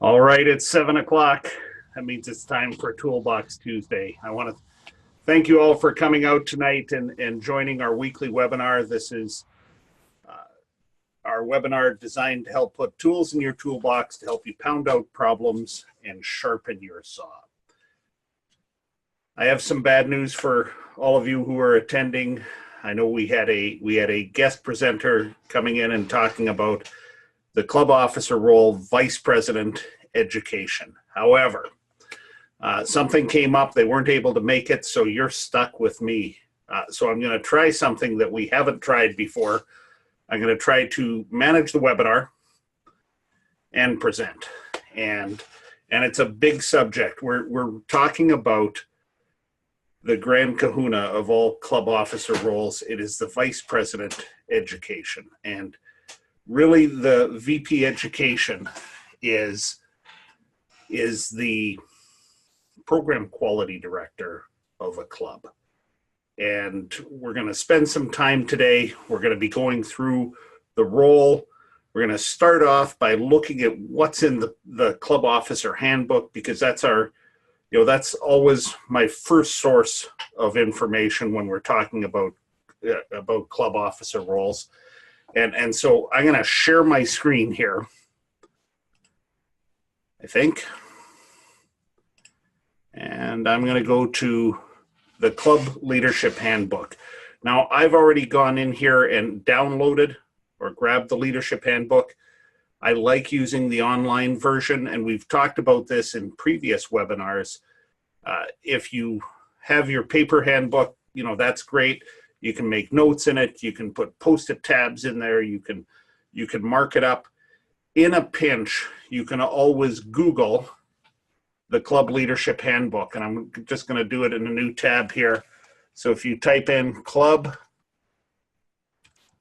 All right, it's 7 o'clock. That means it's time for Toolbox Tuesday. I want to thank you all for coming out tonight and joining our weekly webinar. This is our webinar designed to help put tools in your toolbox to help you pound out problems and sharpen your saw. I have some bad news for all of you who are attending. I know we had a guest presenter coming in and talking about the club officer role, vice president education. However, something came up, they weren't able to make it, so you're stuck with me. So I'm gonna try something that we haven't tried before. I'm gonna try to manage the webinar and present. And it's a big subject. We're talking about the grand kahuna of all club officer roles. It is the vice president education. And really the VP education is the program quality director of a club. And we're going to spend some time today. We're going to be going through the role. We're going to start off by looking at what's in the club officer handbook, because that's that's always my first source of information when we're talking about club officer roles. And so I'm going to share my screen here, I think. And I'm going to go to the Club Leadership Handbook. Now, I've already gone in here and downloaded or grabbed the Leadership Handbook. I like using the online version, and we've talked about this in previous webinars. If you have your paper handbook, that's great. You can make notes in it. You can put Post-it tabs in there. You can mark it up. In a pinch, you can always Google the Club Leadership Handbook, and I'm just going to do it in a new tab here. So if you type in Club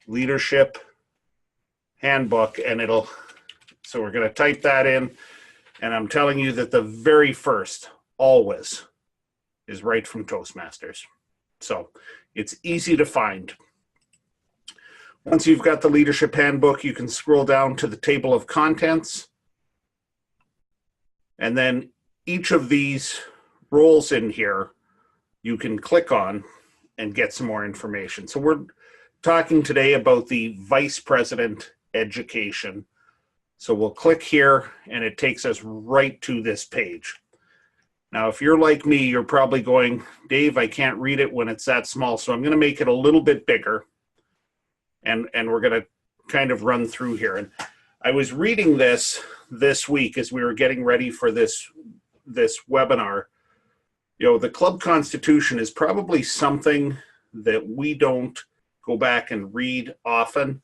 Leadership Handbook, and so we're going to type that in, and I'm telling you that the very first always is right from Toastmasters. So it's easy to find. Once you've got the Leadership Handbook, you can scroll down to the table of contents. And then each of these roles in here, you can click on and get some more information. So we're talking today about the Vice President Education. So we'll click here and it takes us right to this page. Now, if you're like me, you're probably going, Dave, I can't read it when it's that small. So I'm going to make it a little bit bigger. And we're going to kind of run through here. And I was reading this week as we were getting ready for this webinar. The club constitution is probably something that we don't go back and read often.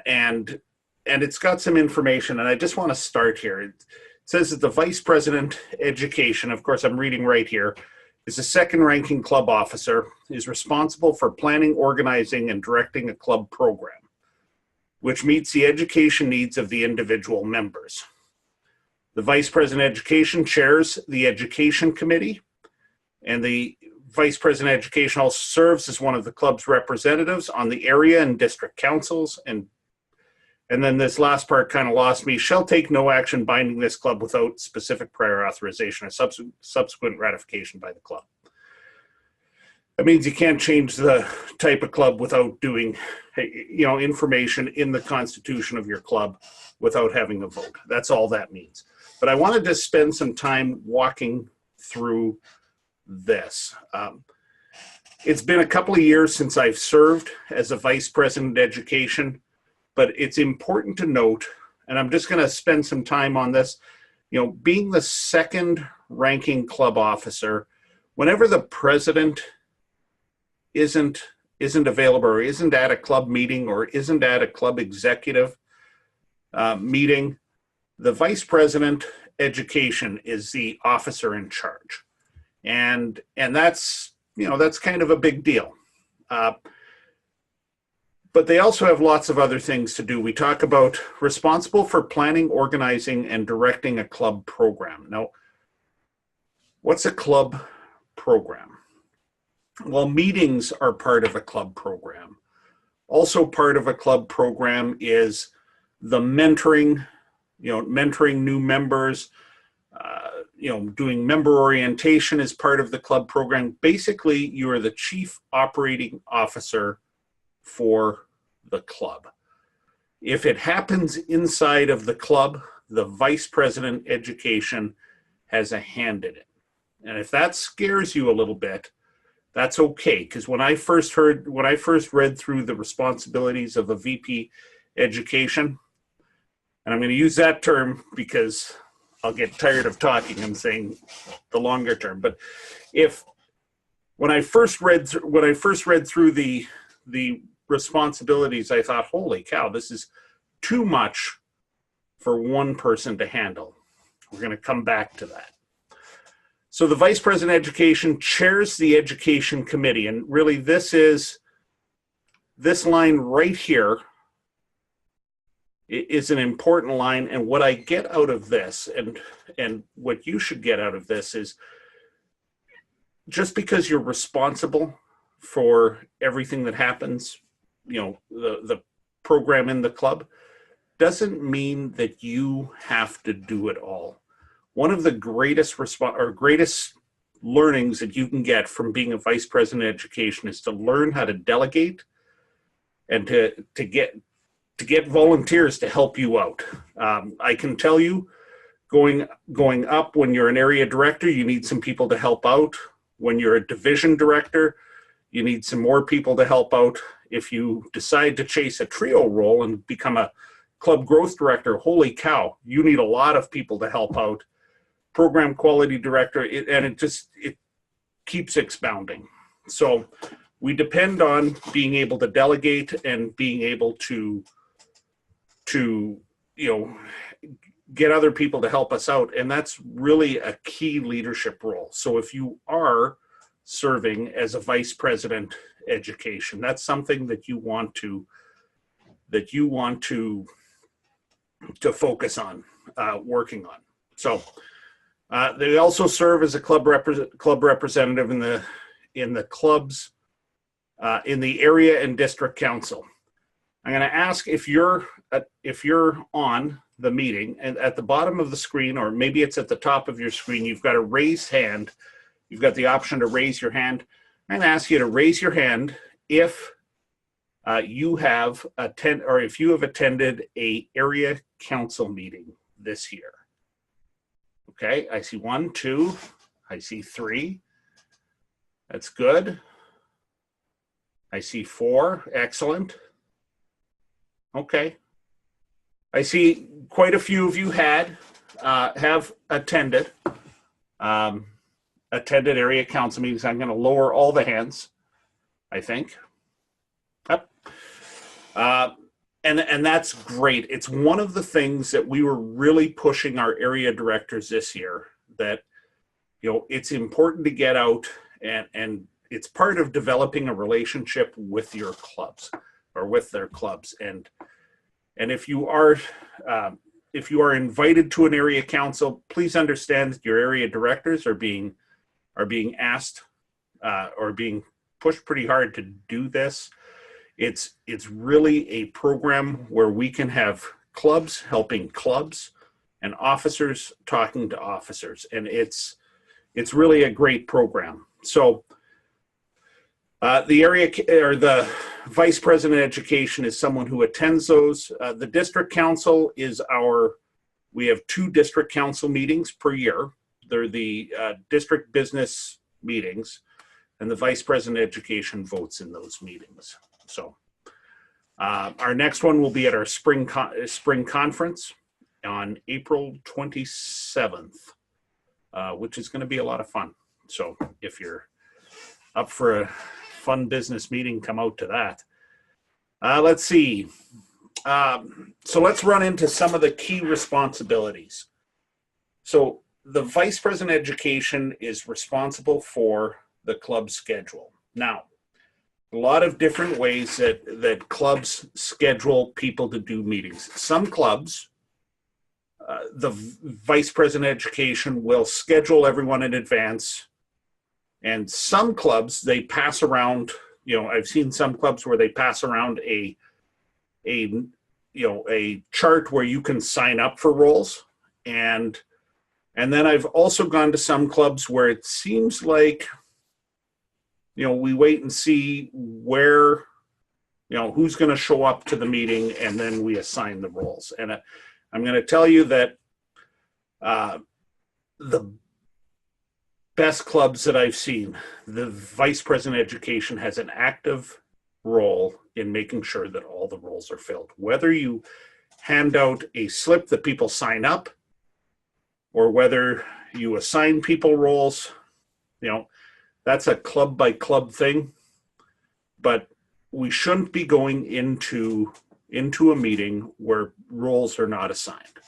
And it's got some information. And I just want to start here. It says that the Vice President Education, of course I'm reading right here, is the second ranking club officer, is responsible for planning, organizing, and directing a club program, which meets the education needs of the individual members. The Vice President Education chairs the Education Committee, and the Vice President Education also serves as one of the club's representatives on the area and district councils, and then this last part kind of lost me, shall take no action binding this club without specific prior authorization or subsequent ratification by the club. That means you can't change the type of club without doing, information in the constitution of your club without having a vote. That's all that means. But I wanted to spend some time walking through this. It's been a couple of years since I've served as a Vice President Education. But it's important to note, and I'm just going to spend some time on this, being the second ranking club officer, whenever the president isn't available or isn't at a club meeting or isn't at a club executive meeting, the Vice President Education is the officer in charge. And that's kind of a big deal. But they also have lots of other things to do. We talk about responsible for planning, organizing, and directing a club program. Now, what's a club program? Well, meetings are part of a club program. Also part of a club program is the mentoring mentoring new members, doing member orientation as part of the club program. Basically, you are the chief operating officer for the club. If it happens inside of the club, the vice president education has a hand in it. And if that scares you a little bit, that's okay. Because when I first read through the responsibilities of a VP education, and I'm going to use that term because I'll get tired of talking and saying the longer term. But when I first read through the responsibilities, I thought, holy cow, this is too much for one person to handle. We're going to come back to that. So the Vice President of Education chairs the Education Committee, and really this line right here is an important line. And what I get out of this, and what you should get out of this, is just because you're responsible for everything that happens, the program in the club, doesn't mean that you have to do it all. One of the greatest learnings that you can get from being a vice president of education is to learn how to delegate and to get volunteers to help you out. I can tell you, going up, when you're an area director, you need some people to help out. When you're a division director, you need some more people to help out. If you decide to chase a trio role and become a club growth director, holy cow, you need a lot of people to help out. Program quality director, it keeps expounding. So we depend on being able to delegate and being able to get other people to help us out, and that's really a key leadership role. So if you are serving as a vice president education, that's something that you want to focus on working on. So they also serve as a club representative in the clubs in the area and district council. I'm going to ask if you're on the meeting, and at the bottom of the screen, or maybe it's at the top of your screen, you've got a raised hand. You've got the option to raise your hand. I'm going to ask you to raise your hand if you have attended a area council meeting this year. Okay, I see 1, 2, I see 3. That's good. I see 4, excellent. Okay. I see quite a few of you have attended area council meetings. I'm going to lower all the hands, I think. Yep. And that's great. It's one of the things that we were really pushing our area directors this year, that it's important to get out, and it's part of developing a relationship with your clubs or with their clubs. And if you are invited to an area council, please understand that your area directors are being asked or being pushed pretty hard to do this. It's really a program where we can have clubs helping clubs and officers talking to officers, and it's really a great program. So the area or the vice president of education is someone who attends those. The district council is we have 2 district council meetings per year. They're the district business meetings, and the vice president of education votes in those meetings. So our next one will be at our spring conference on April 27th, which is going to be a lot of fun. So if you're up for a fun business meeting, come out to that. Let's see. So let's run into some of the key responsibilities. So the vice president of education is responsible for the club schedule. Now, a lot of different ways that clubs schedule people to do meetings. Some clubs, the vice president of education will schedule everyone in advance. And some clubs, they pass around, I've seen some clubs where they pass around a a chart where you can sign up for roles. And then I've also gone to some clubs where it seems like, we wait and see where, who's going to show up to the meeting, and then we assign the roles. And I'm going to tell you that the best clubs that I've seen, the vice president of education has an active role in making sure that all the roles are filled. Whether you hand out a slip that people sign up, or whether you assign people roles, that's a club by club thing. But we shouldn't be going into a meeting where roles are not assigned.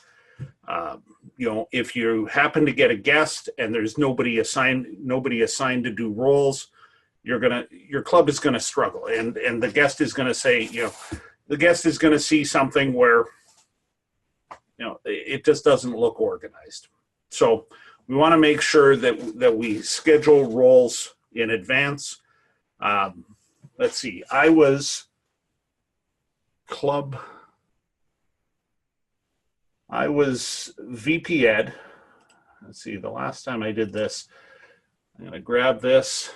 If you happen to get a guest and there's nobody assigned to do roles, your club is going to struggle, and the guest is going to say, the guest is going to see something where, it just doesn't look organized. So we want to make sure that we schedule roles in advance. Let's see, I was VP Ed. Let's see, the last time I did this, I'm going to grab this.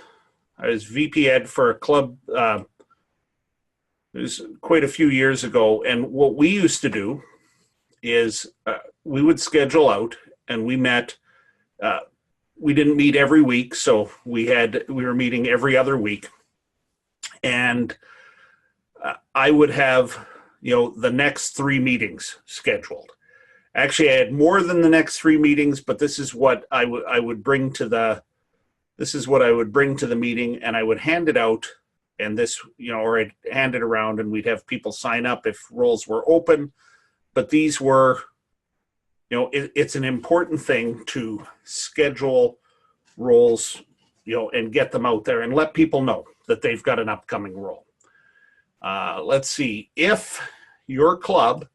I was VP Ed for a club, it was quite a few years ago. And what we used to do is we would schedule out, and we met, we didn't meet every week. So we were meeting every other week. And I would have, the next 3 meetings scheduled. Actually, I had more than the next 3 meetings, but this is what I would bring to the meeting, and I would hand it out, and this, or I'd hand it around, and we'd have people sign up if roles were open. But these were, it's an important thing to schedule roles, and get them out there and let people know that they've got an upcoming role. Let's see, if your club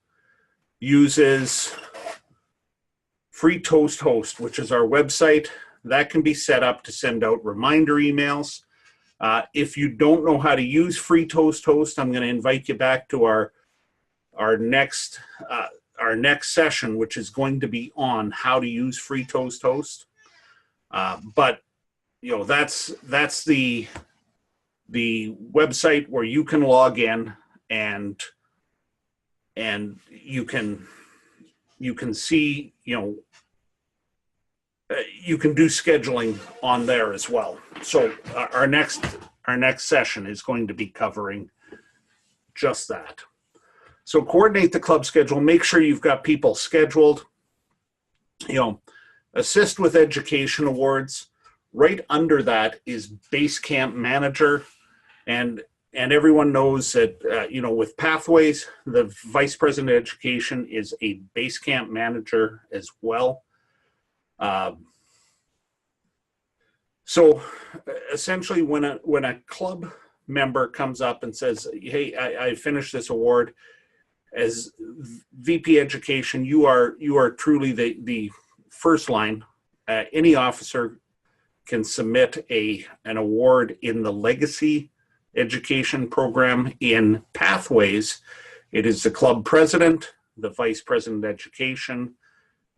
uses Free Toast Host, which is our website, that can be set up to send out reminder emails. If you don't know how to use Free Toast Host, I'm going to invite you back to our next session, which is going to be on how to use Free Toast Host. But that's the website where you can log in, and you can see, you can do scheduling on there as well. So our next session is going to be covering just that. So coordinate the club schedule. Make sure you've got people scheduled. Assist with education awards. Right under that is Base Camp Manager, and everyone knows that with Pathways, the Vice President of Education is a Base Camp Manager as well. So essentially, when a club member comes up and says, "Hey, I finished this award," as VP Education, you are truly the first line. Any officer can submit an award in the Legacy Education program. In Pathways, it is the club president, the vice president of education,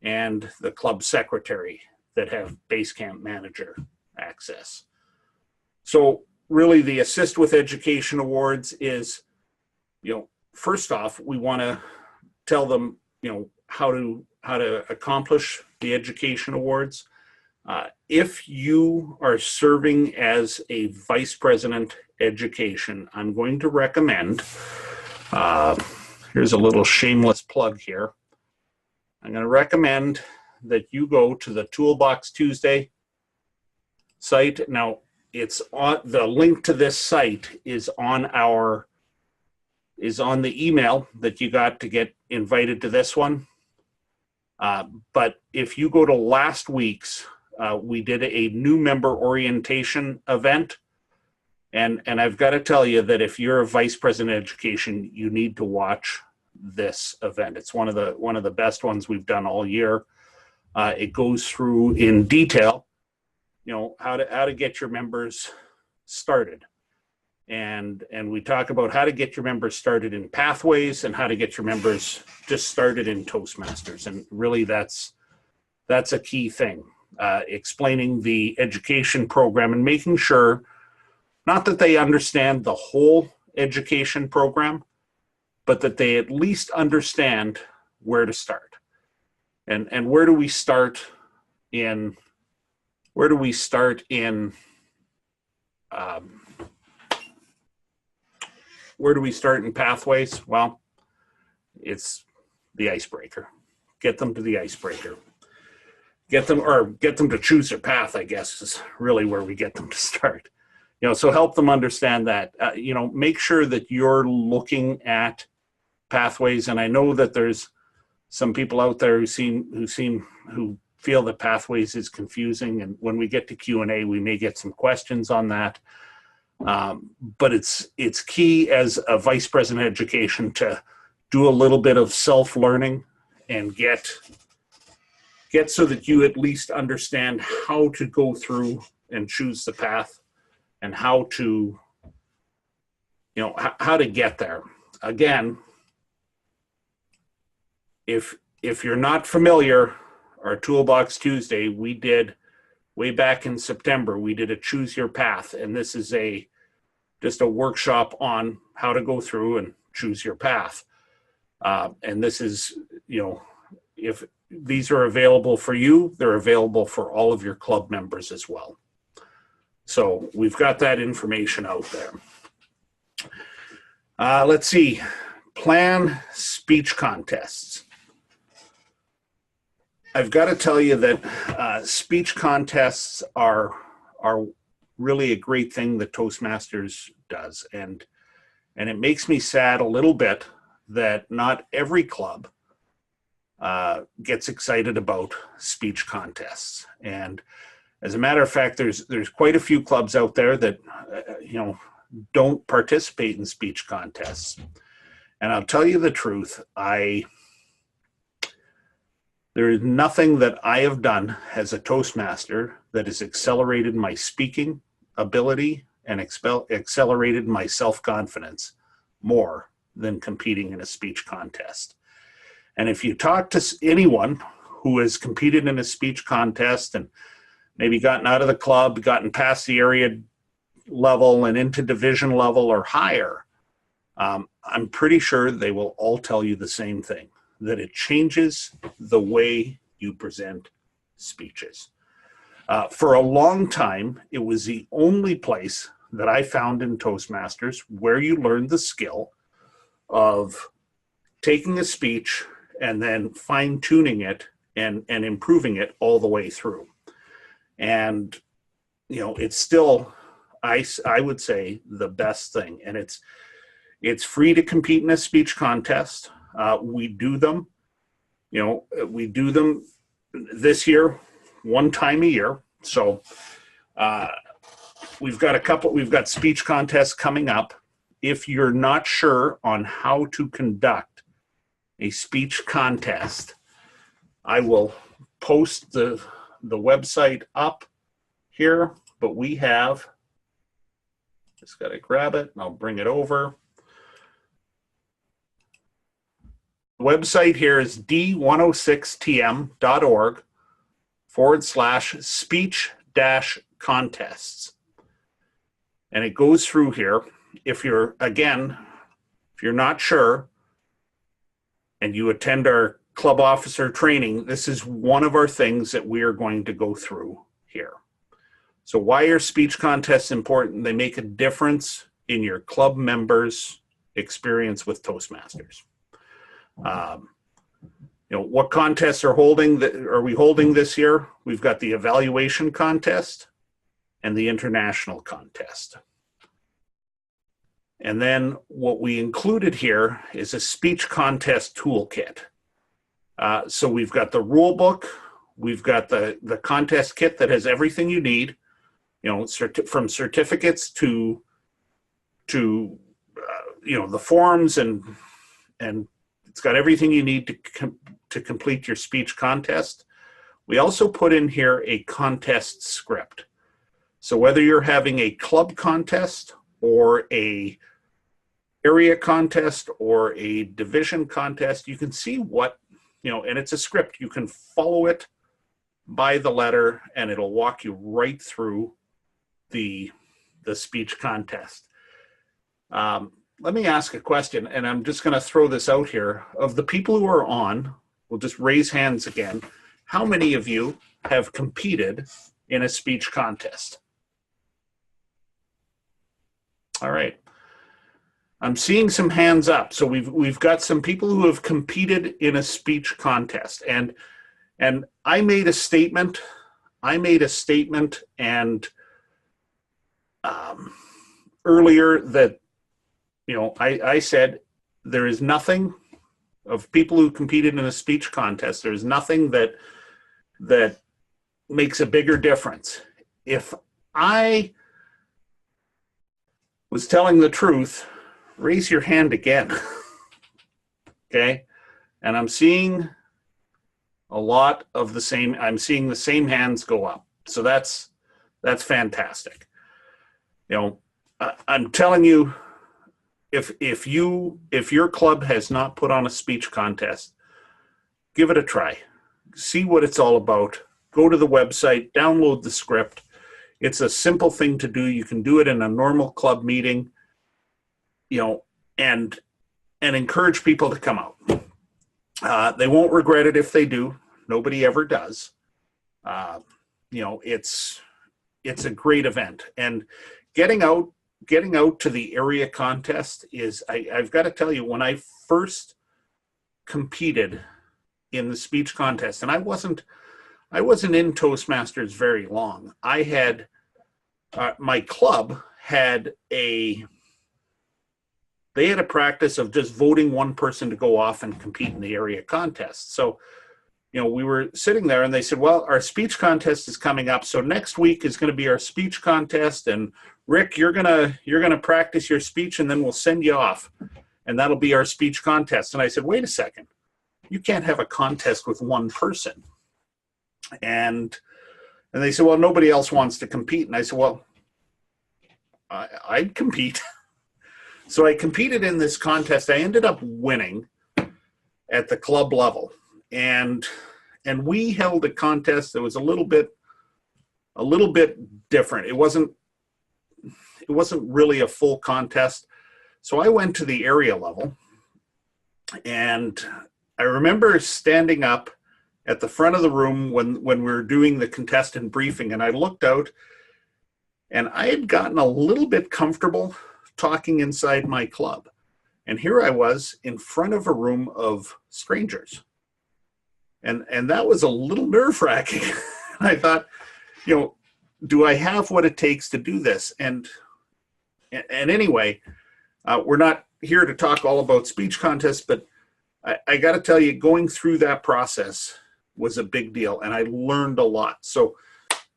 and the club secretary that have Base Camp Manager access. So really, the Assist with Education awards is, first off, we want to tell them, how to accomplish the education awards. If you are serving as a vice president education, I'm going to recommend, here's a little shameless plug here. I'm going to recommend that you go to the Toolbox Tuesday site. Now, it's on the link to this site is on the email that you got to get invited to this one. But if you go to last week's, we did a new member orientation event. And I've got to tell you that if you're a vice president of education, you need to watch this event. It's one of the best ones we've done all year. It goes through in detail, how to get your members started. and we talk about how to get your members started in pathways and how to get your members just started in Toastmasters. And really that's a key thing, explaining the education program and making sure not that they understand the whole education program, but that they at least understand where to start. And where do we start in pathways? Well, it's the icebreaker. Get them to the icebreaker. Get them to choose their path, I guess, is really where we get them to start. So help them understand that. Make sure that you're looking at pathways. And I know that there's some people out there who feel that pathways is confusing. And when we get to Q&A, we may get some questions on that. But it's key as a vice president of education to do a little bit of self-learning and get so that you at least understand how to go through and choose the path and how to get there. Again, if you're not familiar, our Toolbox Tuesday, we did way back in September, we did a choose your path. And this is just a workshop on how to go through and choose your path. And this is, if these are available for you, they're available for all of your club members as well. So we've got that information out there. Let's see, plan speech contests. I've got to tell you that speech contests are really a great thing that Toastmasters does. And it makes me sad a little bit that not every club gets excited about speech contests. And as a matter of fact, there's quite a few clubs out there that don't participate in speech contests. And I'll tell you the truth, there is nothing that I have done as a Toastmaster that has accelerated my speaking ability and accelerated my self-confidence more than competing in a speech contest. And if you talk to anyone who has competed in a speech contest and maybe gotten out of the club, gotten past the area level and into division level or higher, I'm pretty sure they will all tell you the same thing, that it changes the way you present speeches. For a long time, it was the only place that I found in Toastmasters where you learned the skill of taking a speech and then fine-tuning it and improving it all the way through. And, it's still, I would say, the best thing. And it's free to compete in a speech contest. We do them, this year, one time a year. So we've got speech contests coming up. If you're not sure on how to conduct a speech contest, I will post the website up here, but we have, just got to grab it and I'll bring it over. The website here is d106tm.org/speech-contests. And it goes through here. If you're not sure and you attend our club officer training, this is one of our things that we are going to go through here. So why are speech contests important? They make a difference in your club members' experience with Toastmasters. What contests are we holding this year? We've got the evaluation contest and the international contest. And then what we included here is a speech contest toolkit. So we've got the rule book, we've got the contest kit that has everything you need, from certificates to the forms, and it's got everything you need to complete your speech contest. We also put in here a contest script. So whether you're having a club contest or a area contest or a division contest, you can see what, and it's a script. You can follow it by the letter and it'll walk you right through the speech contest. Let me ask a question, and I'm just going to throw this out here. Of the people who are on, we'll just raise hands again. How many of you have competed in a speech contest? All right. I'm seeing some hands up. So we've got some people who have competed in a speech contest. And I made a statement. And earlier that, I said there is nothing of people who competed in a speech contest. There's nothing that makes a bigger difference. If I was telling the truth, raise your hand again. Okay? And I'm seeing a lot of the same, I'm seeing the same hands go up. So that's fantastic. I'm telling you, if your club has not put on a speech contest, give it a try. See what it's all about. Go to the website, download the script. It's a simple thing to do. You can do it in a normal club meeting, and encourage people to come out. They won't regret it if they do. Nobody ever does. It's a great event. And getting out to the area contest is, I've got to tell you, when I first competed in the speech contest, and I wasn't in Toastmasters very long. I had, my club had they had a practice of just voting one person to go off and compete in the area contest. So, we were sitting there and they said, well, our speech contest is coming up. So next week is going to be our speech contest. And Rick, you're going to practice your speech and then we'll send you off. And that'll be our speech contest. And I said, wait a second, you can't have a contest with one person. And they said, well, nobody else wants to compete. And I said, well, I'd compete. So I competed in this contest. I ended up winning at the club level. And we held a contest that was a little bit different. It wasn't really a full contest. So I went to the area level, and I remember standing up at the front of the room when we were doing the contestant briefing, and I looked out, and I had gotten a little bit comfortable talking inside my club. And here I was in front of a room of strangers. And that was a little nerve-wracking. I thought, do I have what it takes to do this? And anyway, we're not here to talk all about speech contests, but I got to tell you, going through that process was a big deal, and I learned a lot. So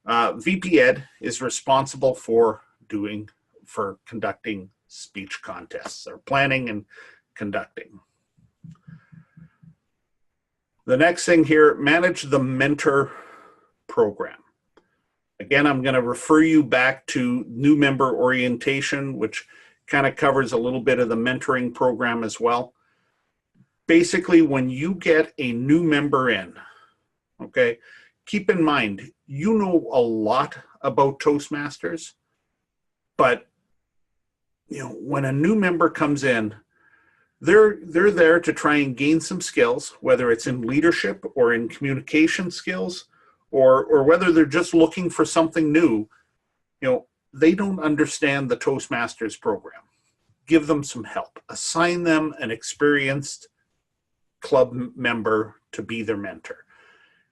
VP Ed is responsible for conducting speech contests, or planning and conducting. The next thing here, manage the mentor program. Again, I'm going to refer you back to new member orientation, which kind of covers a little bit of the mentoring program as well. Basically, when you get a new member in, okay, keep in mind, you know a lot about Toastmasters, but when a new member comes in, they're there to try and gain some skills, whether it's in leadership or in communication skills, or whether they're just looking for something new. They don't understand the Toastmasters program. Give them some help. Assign them an experienced club member to be their mentor.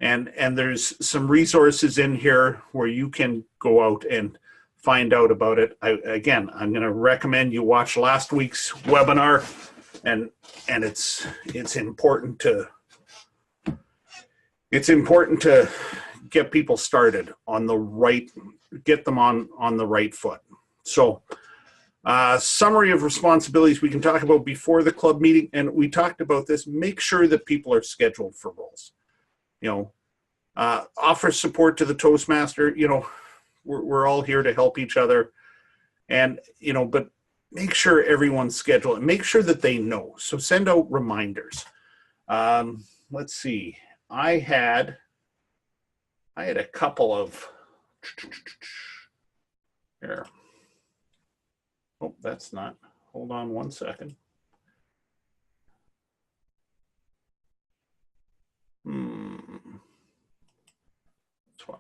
And there's some resources in here where you can go out and find out about it. I'm going to recommend you watch last week's webinar, and it's important to get people started on the right, get them on the right foot. So summary of responsibilities we can talk about before the club meeting, and we talked about this. Make sure that people are scheduled for roles. Offer support to the Toastmaster. We're all here to help each other. And, but make sure everyone's scheduled and make sure that they know. So send out reminders. Let's see. I had a couple of here. Oh, that's not. Hold on one second. This one.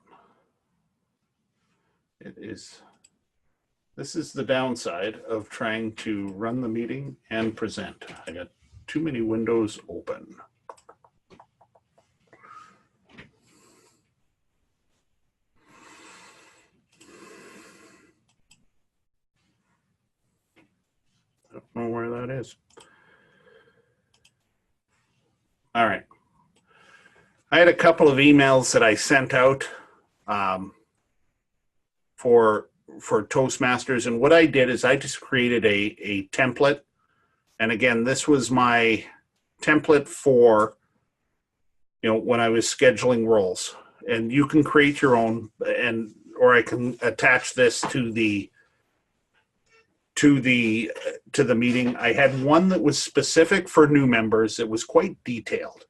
This is the downside of trying to run the meeting and present. I got too many windows open. I don't know where that is. All right. I had a couple of emails that I sent out for Toastmasters, and what I did is I just created a template. And again, this was my template for when I was scheduling roles. And you can create your own, or I can attach this to the meeting. I had one that was specific for new members. It was quite detailed,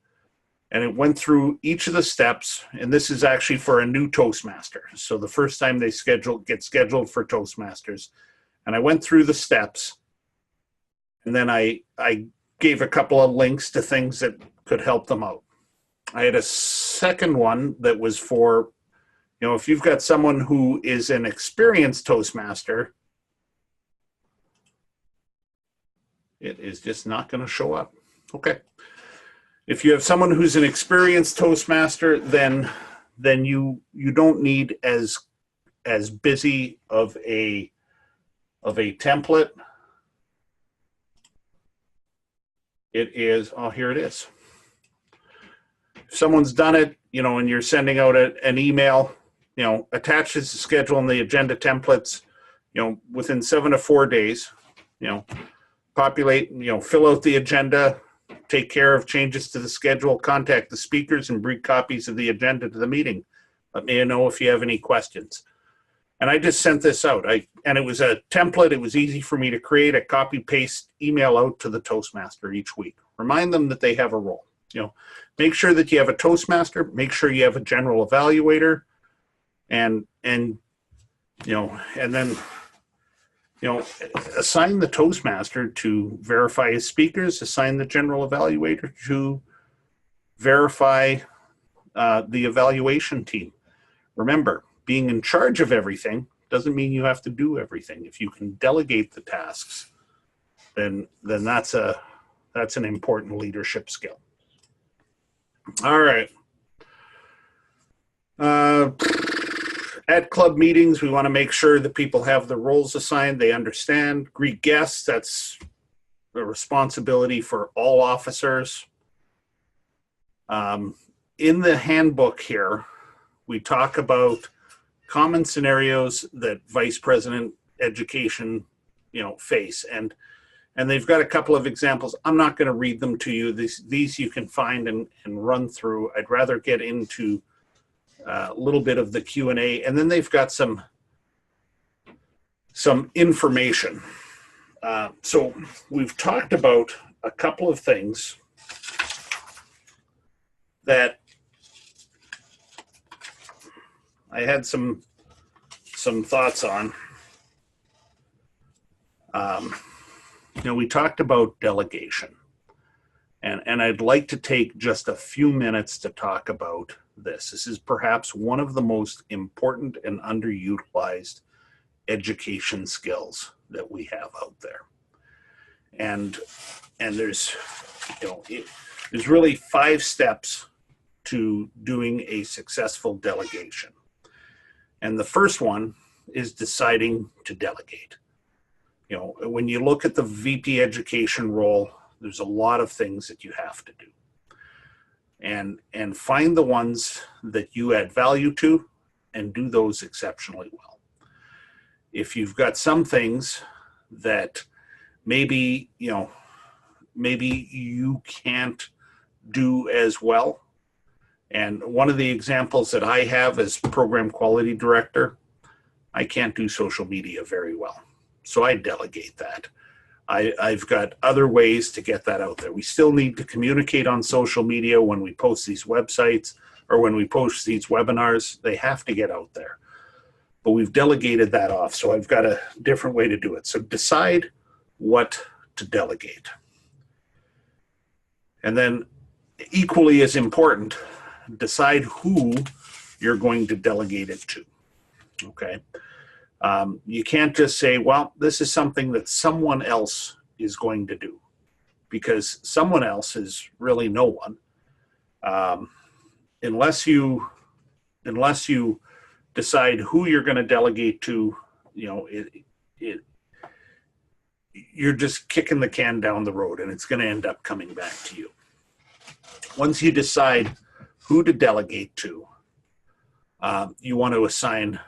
and it went through each of the steps. And this is actually for a new Toastmaster. So the first time they get scheduled for Toastmasters, and I went through the steps, and then I gave a couple of links to things that could help them out. I had a second one that was for, if you've got someone who is an experienced Toastmaster, it is just not going to show up. Okay. If you have someone who's an experienced Toastmaster, then you don't need as busy of a template. It is, here it is. If someone's done it, and you're sending out an email, attaches the schedule and the agenda templates, within 7 to 4 days, populate, fill out the agenda, take care of changes to the schedule, contact the speakers, and bring copies of the agenda to the meeting. Let me know if you have any questions. And I just sent this out. And it was a template. It was easy for me to create a copy-paste email out to the Toastmaster each week. Remind them that they have a role. Make sure that you have a Toastmaster. Make sure you have a general evaluator, and then assign the Toastmaster to verify his speakers. Assign the general evaluator to verify the evaluation team. Remember, being in charge of everything doesn't mean you have to do everything. If you can delegate the tasks, then that's an important leadership skill. All right. At club meetings, we want to make sure that people have the roles assigned, they understand. Greet guests, that's the responsibility for all officers. In the handbook here, we talk about common scenarios that Vice President Education, face. And they've got a couple of examples. I'm not going to read them to you. These you can find and run through. I'd rather get into a little bit of the Q&A, and then they've got some information. So we've talked about a couple of things that I had some thoughts on. We talked about delegation, and I'd like to take just a few minutes to talk about this. This is perhaps one of the most important and underutilized education skills that we have out there. And there's, there's really 5 steps to doing a successful delegation. And the first one is deciding to delegate. When you look at the VP education role, there's a lot of things that you have to do. And find the ones that you add value to and do those exceptionally well. If you've got some things that maybe you can't do as well, and one of the examples that I have as program quality director, I can't do social media very well. So I delegate that. I've got other ways to get that out there. We still need to communicate on social media when we post these websites or when we post these webinars. They have to get out there. But we've delegated that off. So I've got a different way to do it. So decide what to delegate. And then equally as important, decide who you're going to delegate it to. Okay. You can't just say, well, this is something that someone else is going to do, because someone else is really no one. Unless you decide who you're going to delegate to, you're just kicking the can down the road, and it's going to end up coming back to you. Once you decide who to delegate to, you want to assign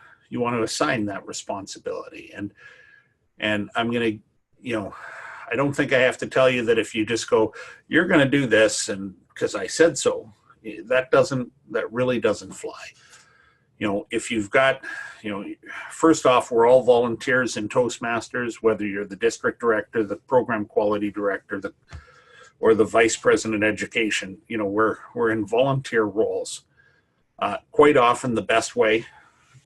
that responsibility. And I'm going to, I don't think I have to tell you that if you just go, you're going to do this, and because I said so, that really doesn't fly. If you've got, first off, we're all volunteers in Toastmasters, whether you're the district director, the program quality director, or the vice president of education. We're in volunteer roles. Quite often, the best way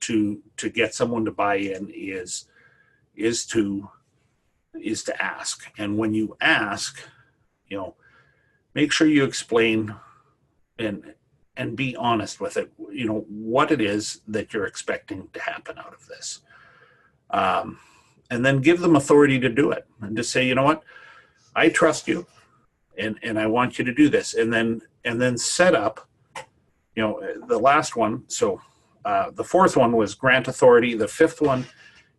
to get someone to buy in is to ask. And when you ask, make sure you explain and be honest with it, what it is that you're expecting to happen out of this. And then give them authority to do it, and just say, you know what, I trust you, and I want you to do this. And then set up, the last one. So the fourth one was grant authority. The fifth one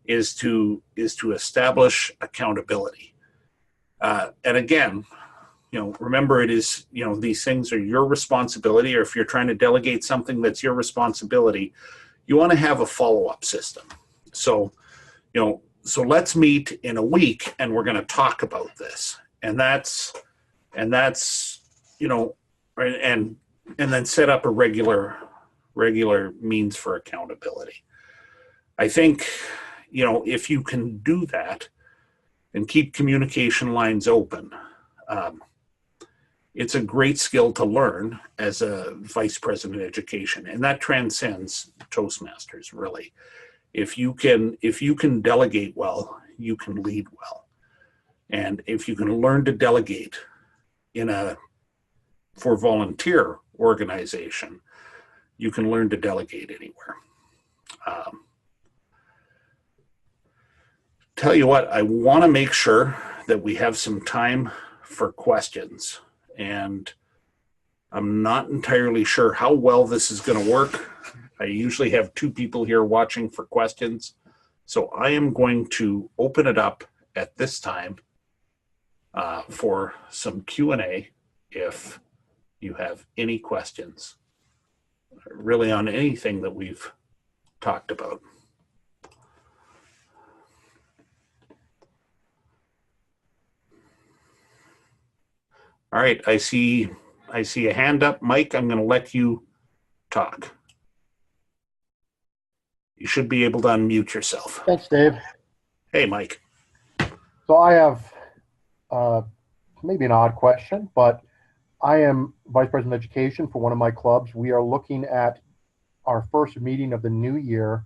is to establish accountability. And again, remember, it is, these things are your responsibility, or if you're trying to delegate something that's your responsibility, you want to have a follow-up system. So, so let's meet in a week and we're going to talk about this. And that's, and then set up a regular means for accountability. I think, if you can do that and keep communication lines open, it's a great skill to learn as a vice president of education, and that transcends Toastmasters, really. If you can delegate well, you can lead well. And if you can learn to delegate for volunteer organization, you can learn to delegate anywhere. Tell you what, I want to make sure that we have some time for questions, and I'm not entirely sure how well this is going to work. I usually have two people here watching for questions, so I am going to open it up at this time for some Q&A if you have any questions, really on anything that we've talked about. All right, I see a hand up. Mike, I'm going to let you talk. You should be able to unmute yourself. Thanks, Dave. Hey, Mike. So I have maybe an odd question, but I am Vice President of Education for one of my clubs. We are looking at our first meeting of the new year,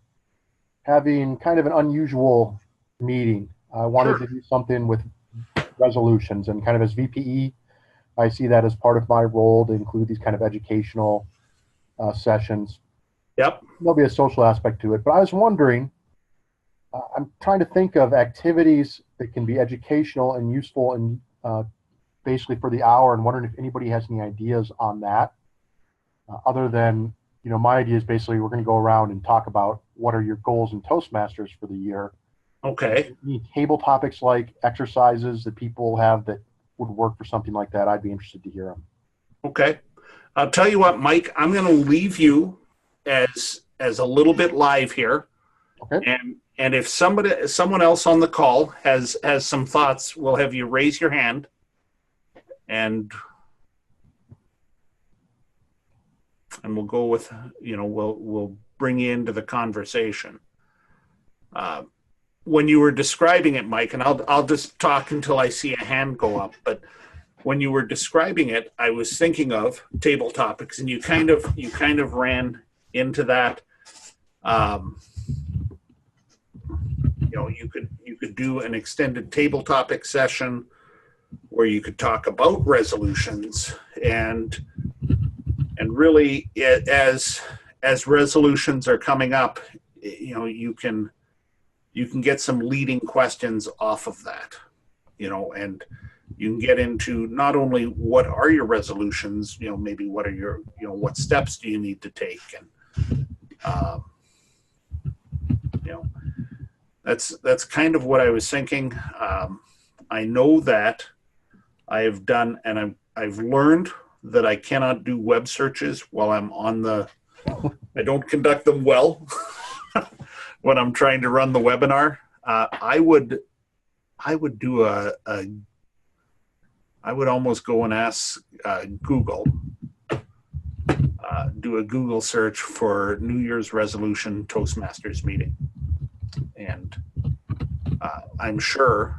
having kind of an unusual meeting. I wanted to do something with resolutions, and kind of as VPE, I see that as part of my role to include these kind of educational sessions. Yep. There'll be a social aspect to it, but I was wondering, I'm trying to think of activities that can be educational and useful and basically for the hour, and wondering if anybody has any ideas on that. Other than, my idea is basically we're going to go around and talk about what are your goals in Toastmasters for the year. Okay. Any table topics like exercises that people have that would work for something like that, I'd be interested to hear them. Okay. I'll tell you what, Mike, I'm going to leave you as a little bit live here. Okay. And if someone else on the call has some thoughts, we'll have you raise your hand, and we'll go with, we'll bring you into the conversation. when you were describing it, Mike, and I'll just talk until I see a hand go up, but when you were describing it, I was thinking of table topics, and you kind of ran into that. You could do an extended table topic session where you could talk about resolutions, and really as resolutions are coming up, you can get some leading questions off of that, and you can get into not only what are your resolutions, maybe what are your, what steps do you need to take, and that's kind of what I was thinking. I know that I have done, and I've learned that I cannot do web searches while I'm on I don't conduct them well when I'm trying to run the webinar. I would almost go and ask Google, do a Google search for New Year's resolution Toastmasters meeting. And I'm sure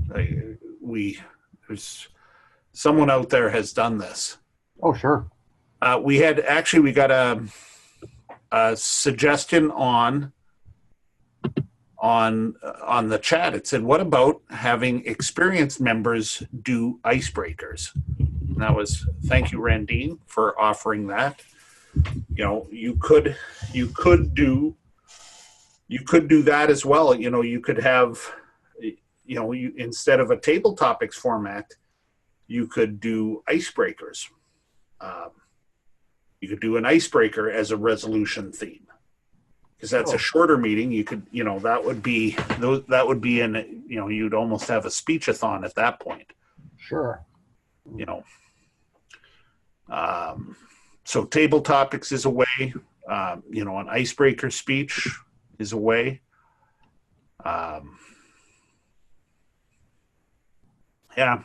there's someone out there has done this. Oh, sure. We got a suggestion on the chat. It said, what about having experienced members do icebreakers? And that was, thank you, Randine, for offering that. You could do that as well. You could have, instead of a table topics format, you could do icebreakers. You could do an icebreaker as a resolution theme, because that's a shorter meeting. You could, that would be you'd almost have a speech-a-thon at that point. Sure. So table topics is a way. An icebreaker speech is a way. Yeah.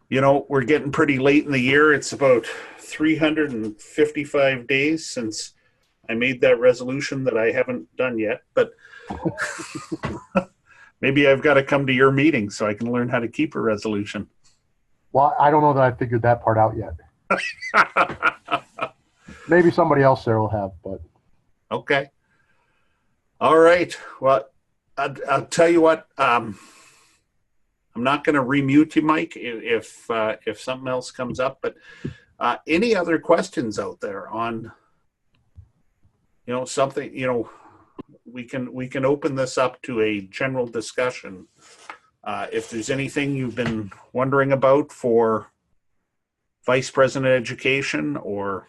We're getting pretty late in the year. It's about 355 days since I made that resolution that I haven't done yet, but maybe I've got to come to your meeting so I can learn how to keep a resolution. Well, I don't know that I figured that part out yet. Maybe somebody else there will have, but. Okay. All right. Well, I'll tell you what, I'm not going to remute you, Mike, if something else comes up, but any other questions out there on, something, we can open this up to a general discussion. If there's anything you've been wondering about for Vice President Education or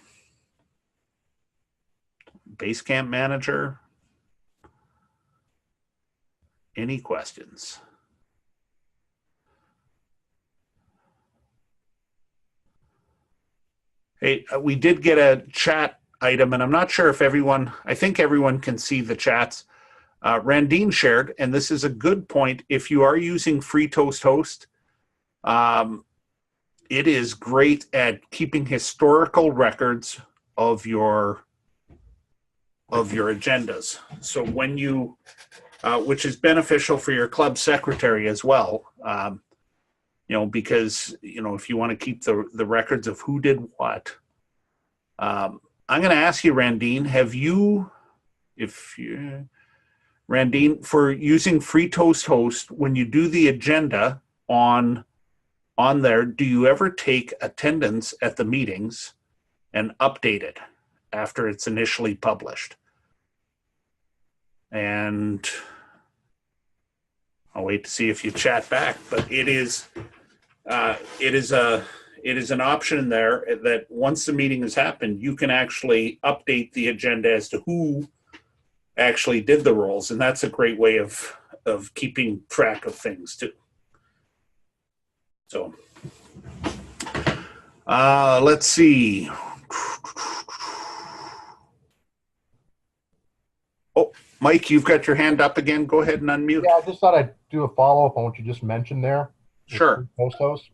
Base Camp Manager, any questions? Hey, we did get a chat item, and I'm not sure if I think everyone can see the chats. Randine shared, and this is a good point. If you are using FreeToast Host, it is great at keeping historical records of your agendas. So when you, which is beneficial for your club secretary as well, because, if you want to keep the records of who did what. I'm going to ask you, Randine, Randine, for using FreeToast Host, when you do the agenda on there, do you ever take attendance at the meetings and update it after it's initially published? And I'll wait to see if you chat back, but it is an option in there that once the meeting has happened, you can actually update the agenda as to who actually did the roles, and that's a great way of keeping track of things too. So let's see. Oh, Mike, you've got your hand up again. Go ahead and unmute. Yeah, I just thought I'd do a follow-up on what you just mentioned there. Sure. Post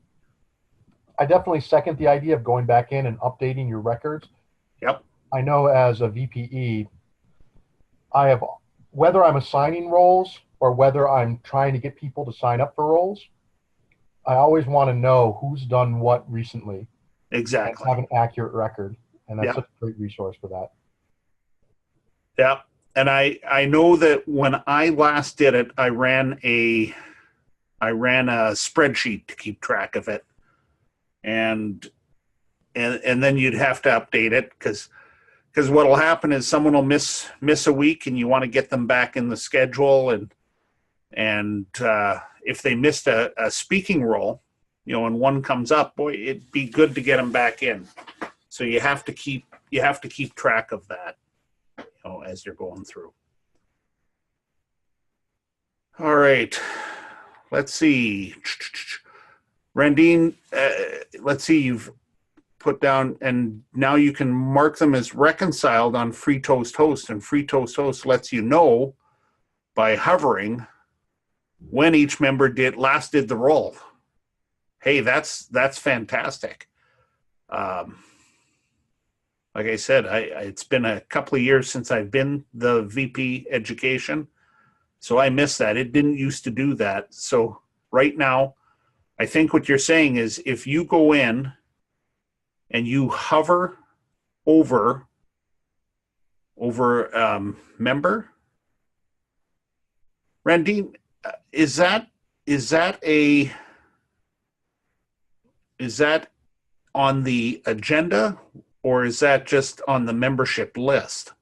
I definitely second the idea of going back in and updating your records. Yep. I know as a VPE, whether I'm assigning roles or whether I'm trying to get people to sign up for roles, I always want to know who's done what recently and Exactly. have an accurate record. And that's Yeah. such a great resource for that. Yeah. And I know that when I last did it, I ran a spreadsheet to keep track of it. And then you'd have to update it because what'll happen is someone will miss a week and you want to get them back in the schedule, and if they missed a speaking role, and one comes up, boy, it'd be good to get them back in. So you have to keep track of that, as you're going through. All right, let's see. Randine, let's see, you've put down, and now you can mark them as reconciled on Free Toast Host, and Free Toast Host lets you know by hovering when each member last did the role. Hey, that's fantastic. Like I said, it's been a couple of years since I've been the VP Education, so I miss that. It didn't used to do that. So right now, I think what you're saying is if you go in and you hover over member, Randine, is that on the agenda, or is that just on the membership list?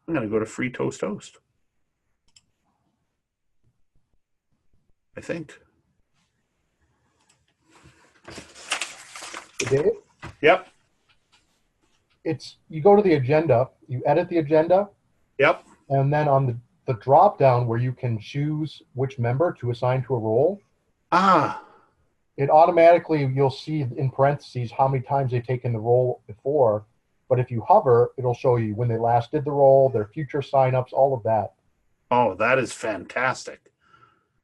I'm going to go to Free Toast Host, I think. Dave? Yep. You go to the agenda, you edit the agenda. Yep. And then on the drop down where you can choose which member to assign to a role, it automatically, you'll see in parentheses how many times they've taken the role before. But if you hover, it'll show you when they last did the role, their future signups, all of that. Oh, that is fantastic.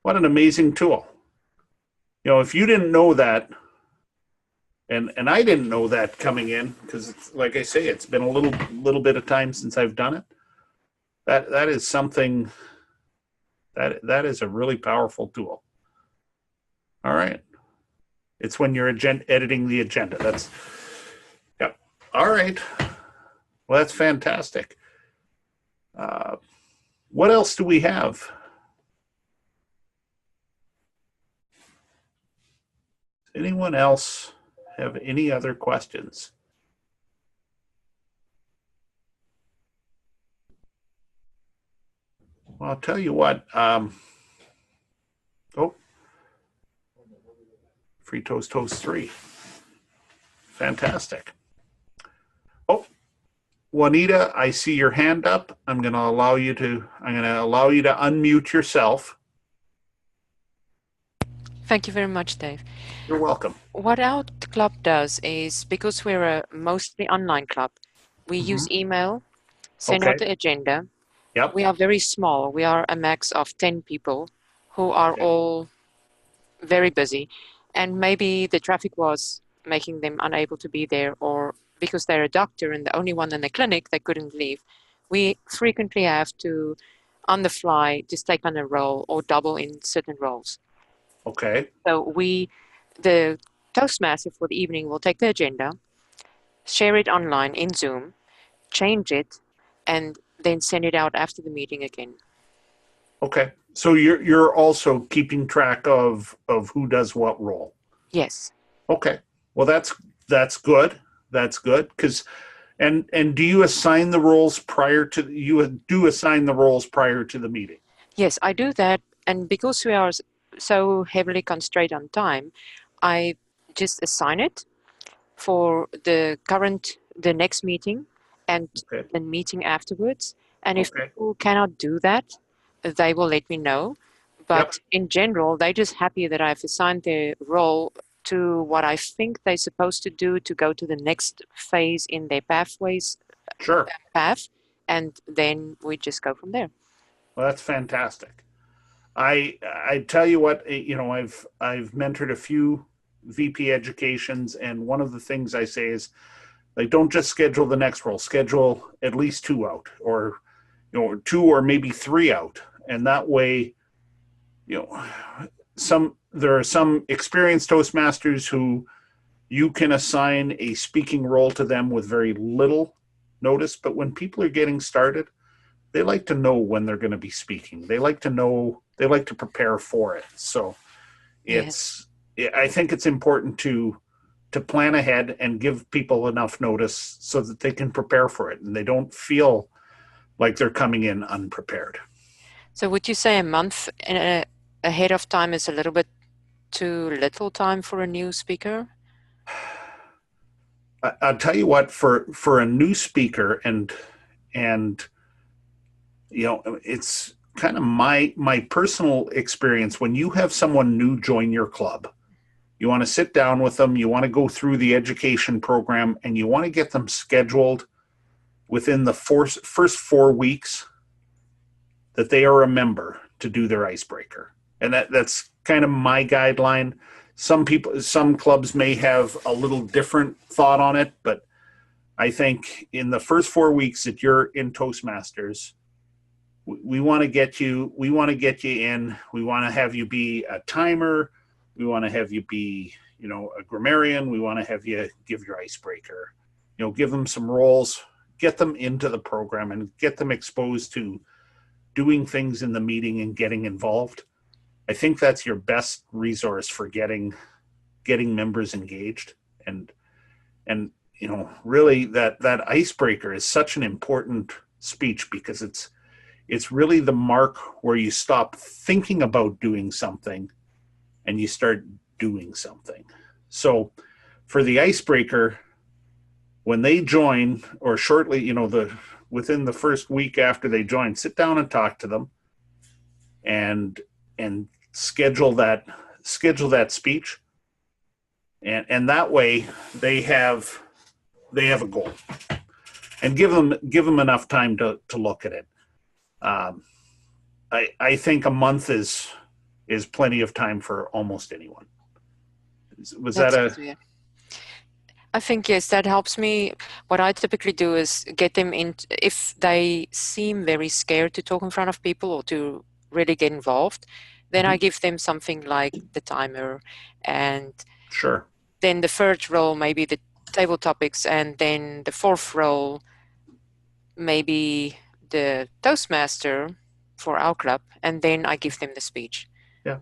What an amazing tool. If you didn't know that, and I didn't know that coming in, because like I say, it's been a little bit of time since I've done it. That is something that is a really powerful tool. All right. It's when you're editing the agenda. Yep. All right. Well, that's fantastic. What else do we have? Anyone else have any other questions? Well, I'll tell you what. Free Toast Host 3. Fantastic. Oh, Juanita, I see your hand up. I'm going to allow you to unmute yourself. Thank you very much, Dave. You're welcome. What our club does is, because we're a mostly online club, we use email, send out the agenda. Yep. We are very small. We are a max of 10 people who are all very busy. And maybe the traffic was making them unable to be there, or because they're a doctor and the only one in the clinic, they couldn't leave. We frequently have to, on the fly, just take on a role or double in certain roles. Okay. So the Toastmaster for the evening will take the agenda, share it online in Zoom, change it, and then send it out after the meeting again. Okay. So you're also keeping track of who does what role. Yes. Okay. Well, that's good. That's good. And do you assign the roles prior to the meeting? Yes, I do that. And because we are so heavily constrained on time, I just assign it for the next meeting and the meeting afterwards. And if people cannot do that, they will let me know. But in general, they're just happy that I've assigned their role to what I think they're supposed to do to go to the next phase in their pathways. Sure. Path, and then we just go from there. Well, that's fantastic. I tell you what, I've mentored a few VP educations, and one of the things I say is Like, don't just schedule the next roll. Schedule at least 2 out, or 2 or maybe 3 out, and that way, there are some experienced Toastmasters who you can assign a speaking role to them with very little notice. But when people are getting started, they like to know when they're going to be speaking. They like to prepare for it. So I think it's important to plan ahead and give people enough notice so that they can prepare for it and they don't feel like they're coming in unprepared. So would you say a month ahead of time is a little bit too little time for a new speaker? I'll tell you what, for a new speaker, and it's kind of my personal experience. When you have someone new join your club, you want to sit down with them, you want to go through the education program, and you want to get them scheduled within the first 4 weeks that they are a member to do their icebreaker. And that's kind of my guideline. Some clubs may have a little different thought on it, but I think in the first 4 weeks that you're in Toastmasters, we want to get you in. We want to have you be a timer. We want to have you be, a grammarian. We want to have you give your icebreaker, give them some roles, get them into the program and get them exposed to doing things in the meeting and getting involved. I think that's your best resource for getting members engaged. And really that icebreaker is such an important speech because it's really the mark where you stop thinking about doing something and you start doing something. So for the icebreaker, when they join, or shortly, within the first week after they join, sit down and talk to them and schedule that speech. And that way they have a goal, and give them enough time to look at it. I think a month is plenty of time for almost anyone. I think, yes, that helps me. What I typically do is get them in. If they seem very scared to talk in front of people or to really get involved, then I give them something like the timer, and sure. Then the third role, maybe the table topics, and then the fourth role, maybe the Toastmaster for our club, and then I give them the speech. Yeah.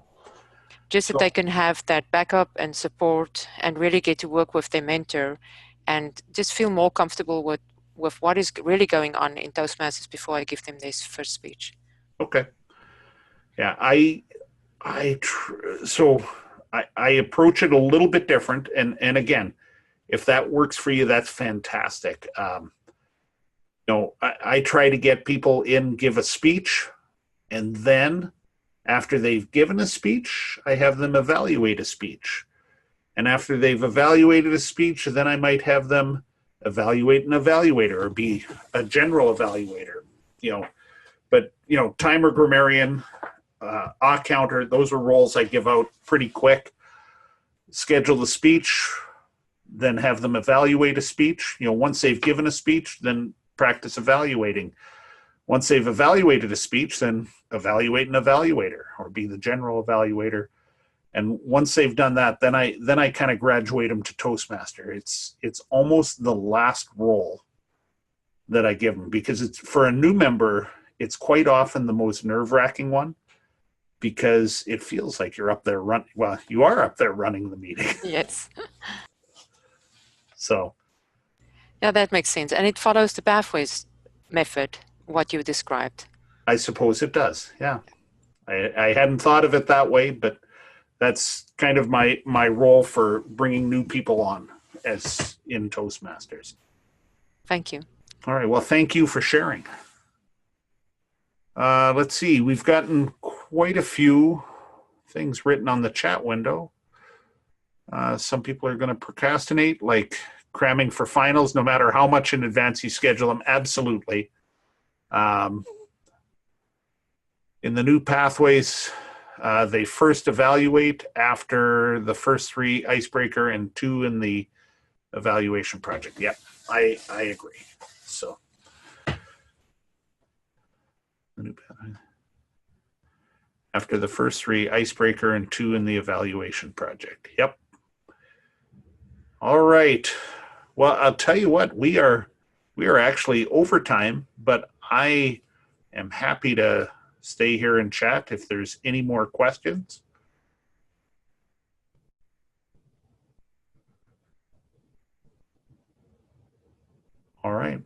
Just that they can have that backup and support and really get to work with their mentor and just feel more comfortable with what is really going on in Toastmasters before I give them this first speech. Okay. Yeah, I approach it a little bit different. And again, if that works for you, that's fantastic. I try to get people in, give a speech, and then after they've given a speech, I have them evaluate a speech. And after they've evaluated a speech, then I might have them evaluate an evaluator or be a general evaluator, But, timer, grammarian, counter, those are roles I give out pretty quick. Schedule the speech, then have them evaluate a speech. Once they've given a speech, then practice evaluating. Once they've evaluated a speech, then evaluate an evaluator or be the general evaluator. And once they've done that, then I kind of graduate them to Toastmaster. It's almost the last role that I give them, because it's for a new member, it's quite often the most nerve-wracking one, because it feels like you're up there running. Well, you are up there running the meeting. Yes. So. Yeah, that makes sense. And it follows the pathways method, what you described. I suppose it does. Yeah. I hadn't thought of it that way, but that's kind of my role for bringing new people on as in Toastmasters. Thank you. All right. Well, thank you for sharing. Let's see. We've gotten quite a few things written on the chat window. Some people are going to procrastinate, like cramming for finals, no matter how much in advance you schedule them. Absolutely. In the new pathways, they first evaluate after the first 3 icebreaker and 2 in the evaluation project. Yeah. I agree. So. After the first 3, icebreaker, and 2 in the evaluation project. Yep. All right. Well, I'll tell you what, we are actually overtime, but I am happy to stay here and chat if there's any more questions. All right.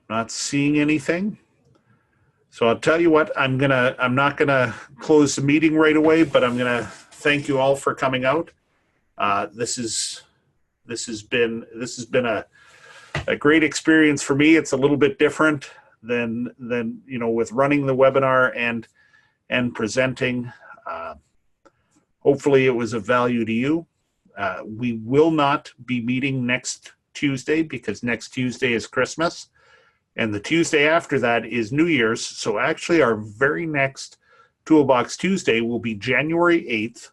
Not seeing anything. So I'll tell you what, I'm not gonna close the meeting right away, but I'm gonna thank you all for coming out. This has been a great experience for me. It's a little bit different than with running the webinar and presenting. Hopefully it was of value to you. We will not be meeting next Tuesday because next Tuesday is Christmas. And the Tuesday after that is New Year's. So actually our very next Toolbox Tuesday will be January 8th.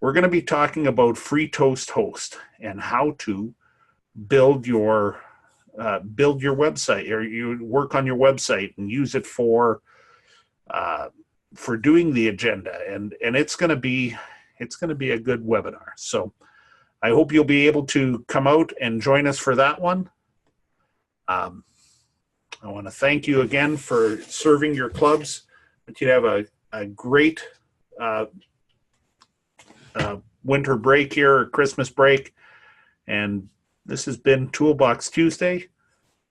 We're going to be talking about Free Toast Host and how to build your website, or you work on your website and use it for doing the agenda. And it's going to be a good webinar. So I hope you'll be able to come out and join us for that one. I want to thank you again for serving your clubs. That you have a great winter break here, or Christmas break. And this has been Toolbox Tuesday.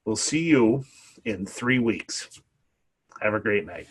We'll see you in 3 weeks. Have a great night.